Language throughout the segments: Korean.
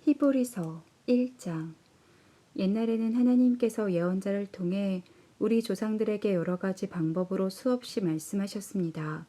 히브리서 1장. 옛날에는 하나님께서 예언자를 통해 우리 조상들에게 여러 가지 방법으로 수없이 말씀하셨습니다.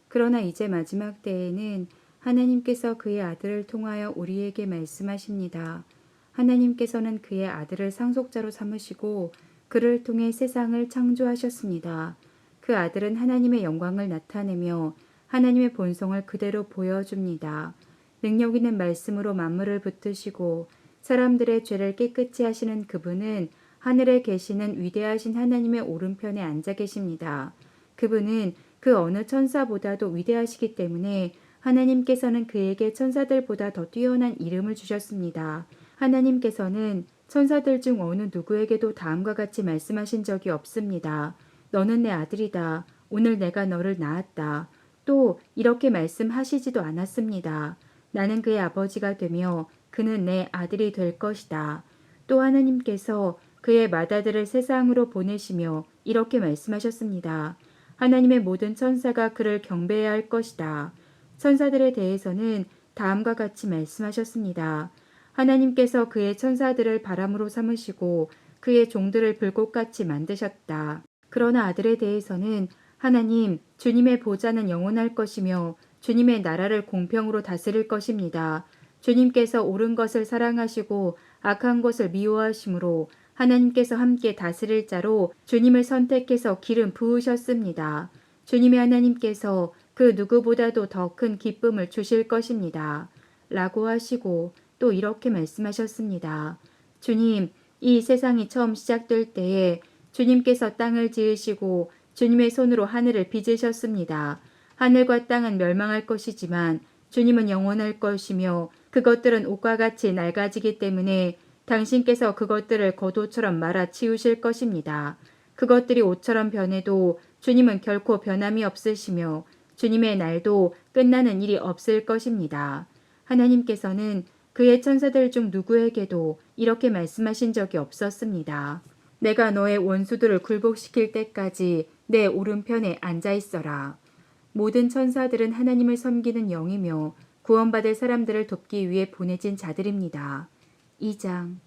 그러나 이제 마지막 때에는 하나님께서 그의 아들을 통하여 우리에게 말씀하십니다. 하나님께서는 그의 아들을 상속자로 삼으시고 그를 통해 세상을 창조하셨습니다. 그 아들은 하나님의 영광을 나타내며 하나님의 본성을 그대로 보여줍니다. 능력 있는 말씀으로 만물을 붙드시고 사람들의 죄를 깨끗이 하시는 그분은 하늘에 계시는 위대하신 하나님의 오른편에 앉아 계십니다. 그분은 그 어느 천사보다도 위대하시기 때문에 하나님께서는 그에게 천사들보다 더 뛰어난 이름을 주셨습니다. 하나님께서는 천사들 중 어느 누구에게도 다음과 같이 말씀하신 적이 없습니다. 너는 내 아들이다. 오늘 내가 너를 낳았다. 또 이렇게 말씀하시지도 않았습니다. 나는 그의 아버지가 되며 그는 내 아들이 될 것이다. 또 하나님께서 그의 맏아들을 세상으로 보내시며 이렇게 말씀하셨습니다. 하나님의 모든 천사가 그를 경배해야 할 것이다. 천사들에 대해서는 다음과 같이 말씀하셨습니다. 하나님께서 그의 천사들을 바람으로 삼으시고 그의 종들을 불꽃같이 만드셨다. 그러나 아들에 대해서는 하나님, 주님의 보좌는 영원할 것이며 주님의 나라를 공평으로 다스릴 것입니다. 주님께서 옳은 것을 사랑하시고 악한 것을 미워하심으로 하나님께서 함께 다스릴 자로 주님을 선택해서 기름 부으셨습니다. 주님의 하나님께서 그 누구보다도 더 큰 기쁨을 주실 것입니다. 라고 하시고 또 이렇게 말씀하셨습니다. 주님, 이 세상이 처음 시작될 때에 주님께서 땅을 지으시고 주님의 손으로 하늘을 빚으셨습니다. 하늘과 땅은 멸망할 것이지만 주님은 영원할 것이며 그것들은 옷과 같이 낡아지기 때문에 당신께서 그것들을 겉옷처럼 말아 치우실 것입니다. 그것들이 옷처럼 변해도 주님은 결코 변함이 없으시며 주님의 날도 끝나는 일이 없을 것입니다. 하나님께서는 그의 천사들 중 누구에게도 이렇게 말씀하신 적이 없었습니다. 내가 너의 원수들을 굴복시킬 때까지 내 오른편에 앉아 있어라. 모든 천사들은 하나님을 섬기는 영이며 구원받을 사람들을 돕기 위해 보내진 자들입니다. 2장.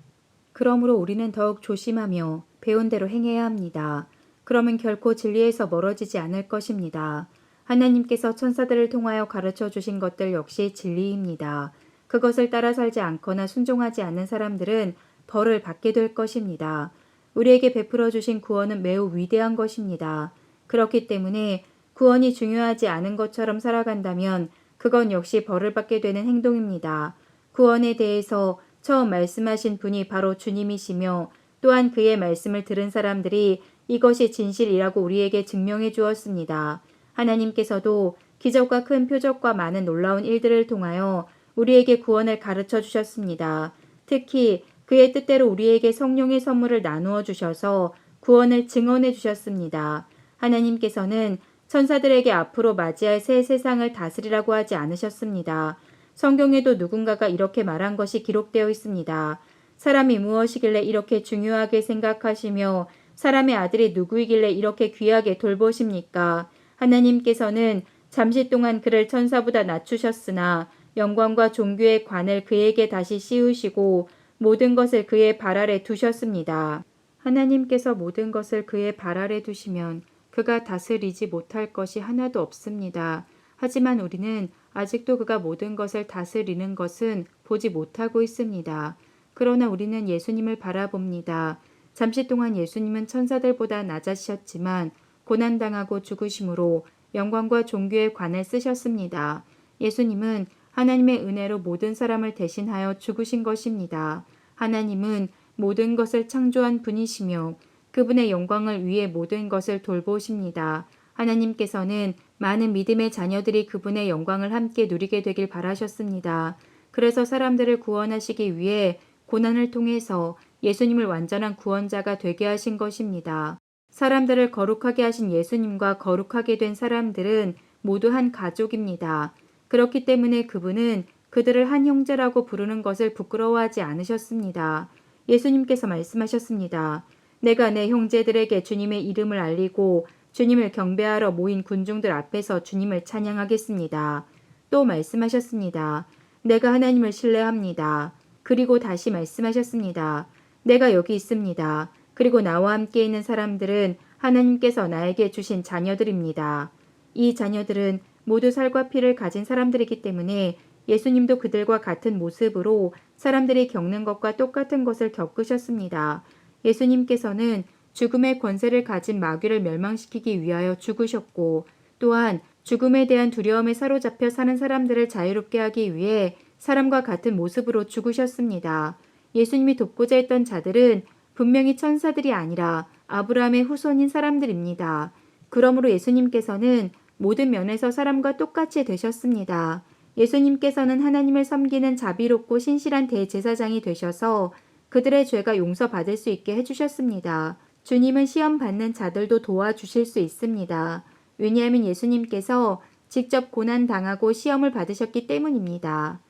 그러므로 우리는 더욱 조심하며 배운 대로 행해야 합니다. 그러면 결코 진리에서 멀어지지 않을 것입니다. 하나님께서 천사들을 통하여 가르쳐 주신 것들 역시 진리입니다. 그것을 따라 살지 않거나 순종하지 않는 사람들은 벌을 받게 될 것입니다. 우리에게 베풀어 주신 구원은 매우 위대한 것입니다. 그렇기 때문에 구원이 중요하지 않은 것처럼 살아간다면 그건 역시 벌을 받게 되는 행동입니다. 구원에 대해서 처음 말씀하신 분이 바로 주님이시며 또한 그의 말씀을 들은 사람들이 이것이 진실이라고 우리에게 증명해 주었습니다. 하나님께서도 기적과 큰 표적과 많은 놀라운 일들을 통하여 우리에게 구원을 가르쳐 주셨습니다. 특히 그의 뜻대로 우리에게 성령의 선물을 나누어 주셔서 구원을 증언해 주셨습니다. 하나님께서는 천사들에게 앞으로 맞이할 새 세상을 다스리라고 하지 않으셨습니다. 성경에도 누군가가 이렇게 말한 것이 기록되어 있습니다. 사람이 무엇이길래 이렇게 중요하게 생각하시며 사람의 아들이 누구이길래 이렇게 귀하게 돌보십니까? 하나님께서는 잠시 동안 그를 천사보다 낮추셨으나 영광과 존귀의 관을 그에게 다시 씌우시고 모든 것을 그의 발 아래 두셨습니다. 하나님께서 모든 것을 그의 발 아래 두시면 그가 다스리지 못할 것이 하나도 없습니다. 하지만 우리는 아직도 그가 모든 것을 다스리는 것은 보지 못하고 있습니다. 그러나 우리는 예수님을 바라봅니다. 잠시 동안 예수님은 천사들보다 낮아지셨지만 고난당하고 죽으심으로 영광과 존귀의 관을 쓰셨습니다. 예수님은 하나님의 은혜로 모든 사람을 대신하여 죽으신 것입니다. 하나님은 모든 것을 창조한 분이시며 그분의 영광을 위해 모든 것을 돌보십니다. 하나님께서는 많은 믿음의 자녀들이 그분의 영광을 함께 누리게 되길 바라셨습니다. 그래서 사람들을 구원하시기 위해 고난을 통해서 예수님을 완전한 구원자가 되게 하신 것입니다. 사람들을 거룩하게 하신 예수님과 거룩하게 된 사람들은 모두 한 가족입니다. 그렇기 때문에 그분은 그들을 한 형제라고 부르는 것을 부끄러워하지 않으셨습니다. 예수님께서 말씀하셨습니다. 내가 내 형제들에게 주님의 이름을 알리고 주님을 경배하러 모인 군중들 앞에서 주님을 찬양하겠습니다. 또 말씀하셨습니다. 내가 하나님을 신뢰합니다. 그리고 다시 말씀하셨습니다. 내가 여기 있습니다. 그리고 나와 함께 있는 사람들은 하나님께서 나에게 주신 자녀들입니다. 이 자녀들은 모두 살과 피를 가진 사람들이기 때문에 예수님도 그들과 같은 모습으로 사람들이 겪는 것과 똑같은 것을 겪으셨습니다. 예수님께서는 죽음의 권세를 가진 마귀를 멸망시키기 위하여 죽으셨고 또한 죽음에 대한 두려움에 사로잡혀 사는 사람들을 자유롭게 하기 위해 사람과 같은 모습으로 죽으셨습니다. 예수님이 돕고자 했던 자들은 분명히 천사들이 아니라 아브라함의 후손인 사람들입니다. 그러므로 예수님께서는 모든 면에서 사람과 똑같이 되셨습니다. 예수님께서는 하나님을 섬기는 자비롭고 신실한 대제사장이 되셔서 그들의 죄가 용서받을 수 있게 해주셨습니다. 주님은 시험 받는 자들도 도와주실 수 있습니다. 왜냐하면 예수님께서 직접 고난당하고 시험을 받으셨기 때문입니다.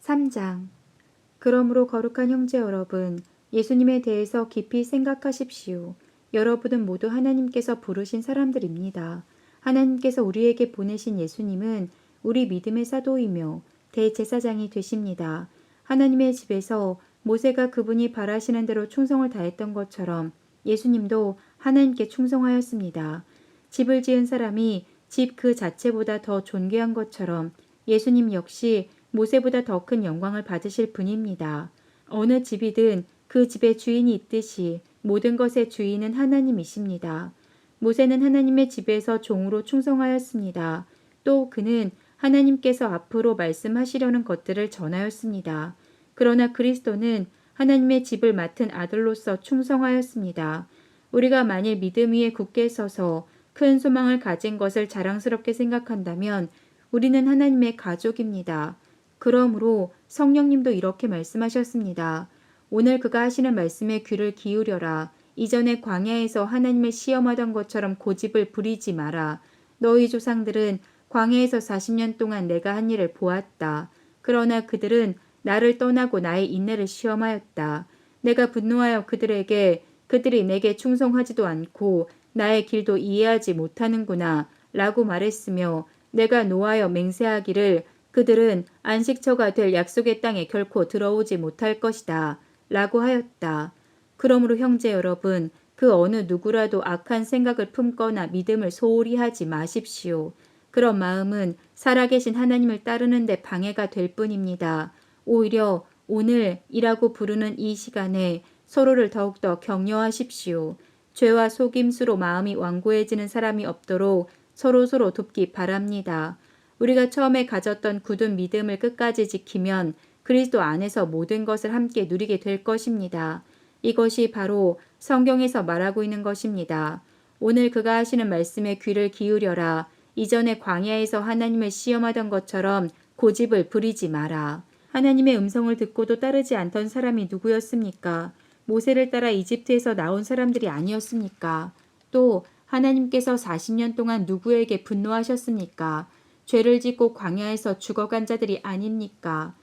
3장. 그러므로 거룩한 형제 여러분, 예수님에 대해서 깊이 생각하십시오. 여러분은 모두 하나님께서 부르신 사람들입니다. 하나님께서 우리에게 보내신 예수님은 우리 믿음의 사도이며 대제사장이 되십니다. 하나님의 집에서 모세가 그분이 바라시는 대로 충성을 다했던 것처럼 예수님도 하나님께 충성하였습니다. 집을 지은 사람이 집 그 자체보다 더 존귀한 것처럼 예수님 역시 모세보다 더 큰 영광을 받으실 분입니다. 어느 집이든 그 집에 주인이 있듯이 모든 것의 주인은 하나님이십니다. 모세는 하나님의 집에서 종으로 충성하였습니다. 또 그는 하나님께서 앞으로 말씀하시려는 것들을 전하였습니다. 그러나 그리스도는 하나님의 집을 맡은 아들로서 충성하였습니다. 우리가 만일 믿음 위에 굳게 서서 큰 소망을 가진 것을 자랑스럽게 생각한다면 우리는 하나님의 가족입니다. 그러므로 성령님도 이렇게 말씀하셨습니다. 오늘 그가 하시는 말씀에 귀를 기울여라. 이전에 광야에서 하나님을 시험하던 것처럼 고집을 부리지 마라. 너희 조상들은 광야에서 40년 동안 내가 한 일을 보았다. 그러나 그들은 나를 떠나고 나의 인내를 시험하였다. 내가 분노하여 그들이 내게 충성하지도 않고 나의 길도 이해하지 못하는구나 라고 말했으며 내가 노하여 맹세하기를 그들은 안식처가 될 약속의 땅에 결코 들어오지 못할 것이다 라고 하였다. 그러므로 형제 여러분, 그 어느 누구라도 악한 생각을 품거나 믿음을 소홀히 하지 마십시오. 그런 마음은 살아계신 하나님을 따르는 데 방해가 될 뿐입니다. 오히려 오늘이라고 부르는 이 시간에 서로를 더욱더 격려하십시오. 죄와 속임수로 마음이 완고해지는 사람이 없도록 서로서로 돕기 바랍니다. 우리가 처음에 가졌던 굳은 믿음을 끝까지 지키면 그리스도 안에서 모든 것을 함께 누리게 될 것입니다. 이것이 바로 성경에서 말하고 있는 것입니다. 오늘 그가 하시는 말씀에 귀를 기울여라. 이전에 광야에서 하나님을 시험하던 것처럼 고집을 부리지 마라. 하나님의 음성을 듣고도 따르지 않던 사람이 누구였습니까? 모세를 따라 이집트에서 나온 사람들이 아니었습니까? 또 하나님께서 40년 동안 누구에게 분노하셨습니까? 죄를 짓고 광야에서 죽어간 자들이 아닙니까?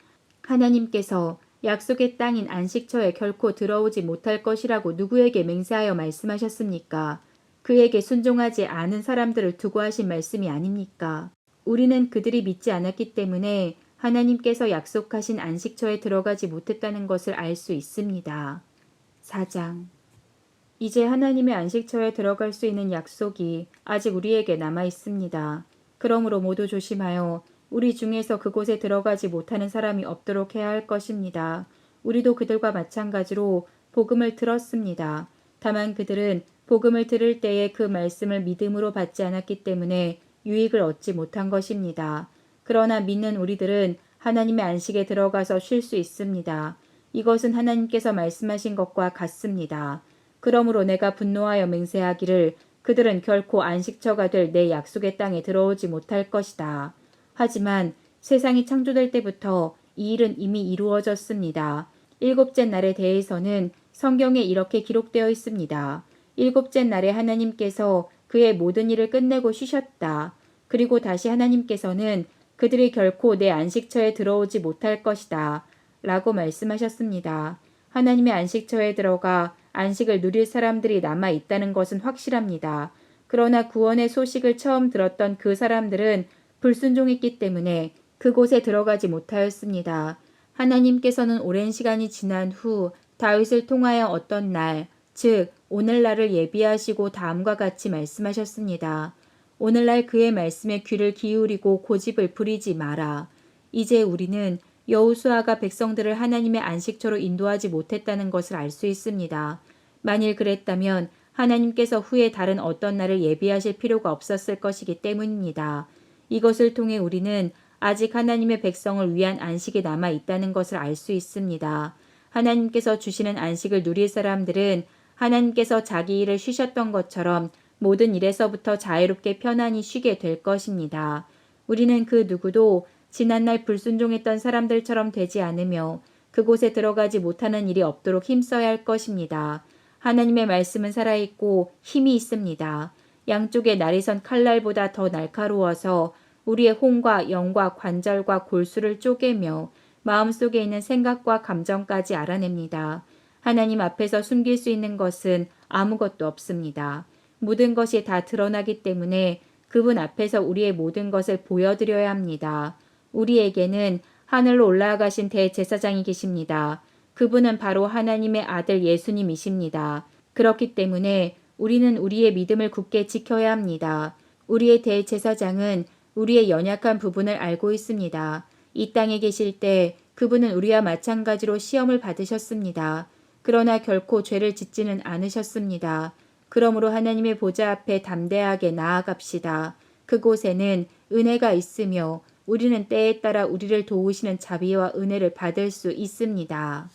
하나님께서 약속의 땅인 안식처에 결코 들어오지 못할 것이라고 누구에게 맹세하여 말씀하셨습니까? 그에게 순종하지 않은 사람들을 두고 하신 말씀이 아닙니까? 우리는 그들이 믿지 않았기 때문에 하나님께서 약속하신 안식처에 들어가지 못했다는 것을 알 수 있습니다. 4장. 이제 하나님의 안식처에 들어갈 수 있는 약속이 아직 우리에게 남아 있습니다. 그러므로 모두 조심하여 우리 중에서 그곳에 들어가지 못하는 사람이 없도록 해야 할 것입니다. 우리도 그들과 마찬가지로 복음을 들었습니다. 다만 그들은 복음을 들을 때에 그 말씀을 믿음으로 받지 않았기 때문에 유익을 얻지 못한 것입니다. 그러나 믿는 우리들은 하나님의 안식에 들어가서 쉴 수 있습니다. 이것은 하나님께서 말씀하신 것과 같습니다. 그러므로 내가 분노하여 맹세하기를 그들은 결코 안식처가 될 내 약속의 땅에 들어오지 못할 것이다. 하지만 세상이 창조될 때부터 이 일은 이미 이루어졌습니다. 일곱째 날에 대해서는 성경에 이렇게 기록되어 있습니다. 일곱째 날에 하나님께서 그의 모든 일을 끝내고 쉬셨다. 그리고 다시 하나님께서는 그들이 결코 내 안식처에 들어오지 못할 것이다. 라고 말씀하셨습니다. 하나님의 안식처에 들어가 안식을 누릴 사람들이 남아 있다는 것은 확실합니다. 그러나 구원의 소식을 처음 들었던 그 사람들은 불순종했기 때문에 그곳에 들어가지 못하였습니다. 하나님께서는 오랜 시간이 지난 후 다윗을 통하여 어떤 날, 즉 오늘날을 예비하시고 다음과 같이 말씀하셨습니다. 오늘날 그의 말씀에 귀를 기울이고 고집을 부리지 마라. 이제 우리는 여호수아가 백성들을 하나님의 안식처로 인도하지 못했다는 것을 알 수 있습니다. 만일 그랬다면 하나님께서 후에 다른 어떤 날을 예비하실 필요가 없었을 것이기 때문입니다. 이것을 통해 우리는 아직 하나님의 백성을 위한 안식이 남아 있다는 것을 알 수 있습니다. 하나님께서 주시는 안식을 누릴 사람들은 하나님께서 자기 일을 쉬셨던 것처럼 모든 일에서부터 자유롭게 편안히 쉬게 될 것입니다. 우리는 그 누구도 지난날 불순종했던 사람들처럼 되지 않으며 그곳에 들어가지 못하는 일이 없도록 힘써야 할 것입니다. 하나님의 말씀은 살아있고 힘이 있습니다. 양쪽에 날이선 칼날보다 더 날카로워서 우리의 혼과 영과 관절과 골수를 쪼개며 마음속에 있는 생각과 감정까지 알아냅니다. 하나님 앞에서 숨길 수 있는 것은 아무것도 없습니다. 모든 것이 다 드러나기 때문에 그분 앞에서 우리의 모든 것을 보여드려야 합니다. 우리에게는 하늘로 올라가신 대제사장이 계십니다. 그분은 바로 하나님의 아들 예수님이십니다. 그렇기 때문에 우리는 우리의 믿음을 굳게 지켜야 합니다. 우리의 대제사장은 우리의 연약한 부분을 알고 있습니다. 이 땅에 계실 때 그분은 우리와 마찬가지로 시험을 받으셨습니다. 그러나 결코 죄를 짓지는 않으셨습니다. 그러므로 하나님의 보좌 앞에 담대하게 나아갑시다. 그곳에는 은혜가 있으며 우리는 때에 따라 우리를 도우시는 자비와 은혜를 받을 수 있습니다.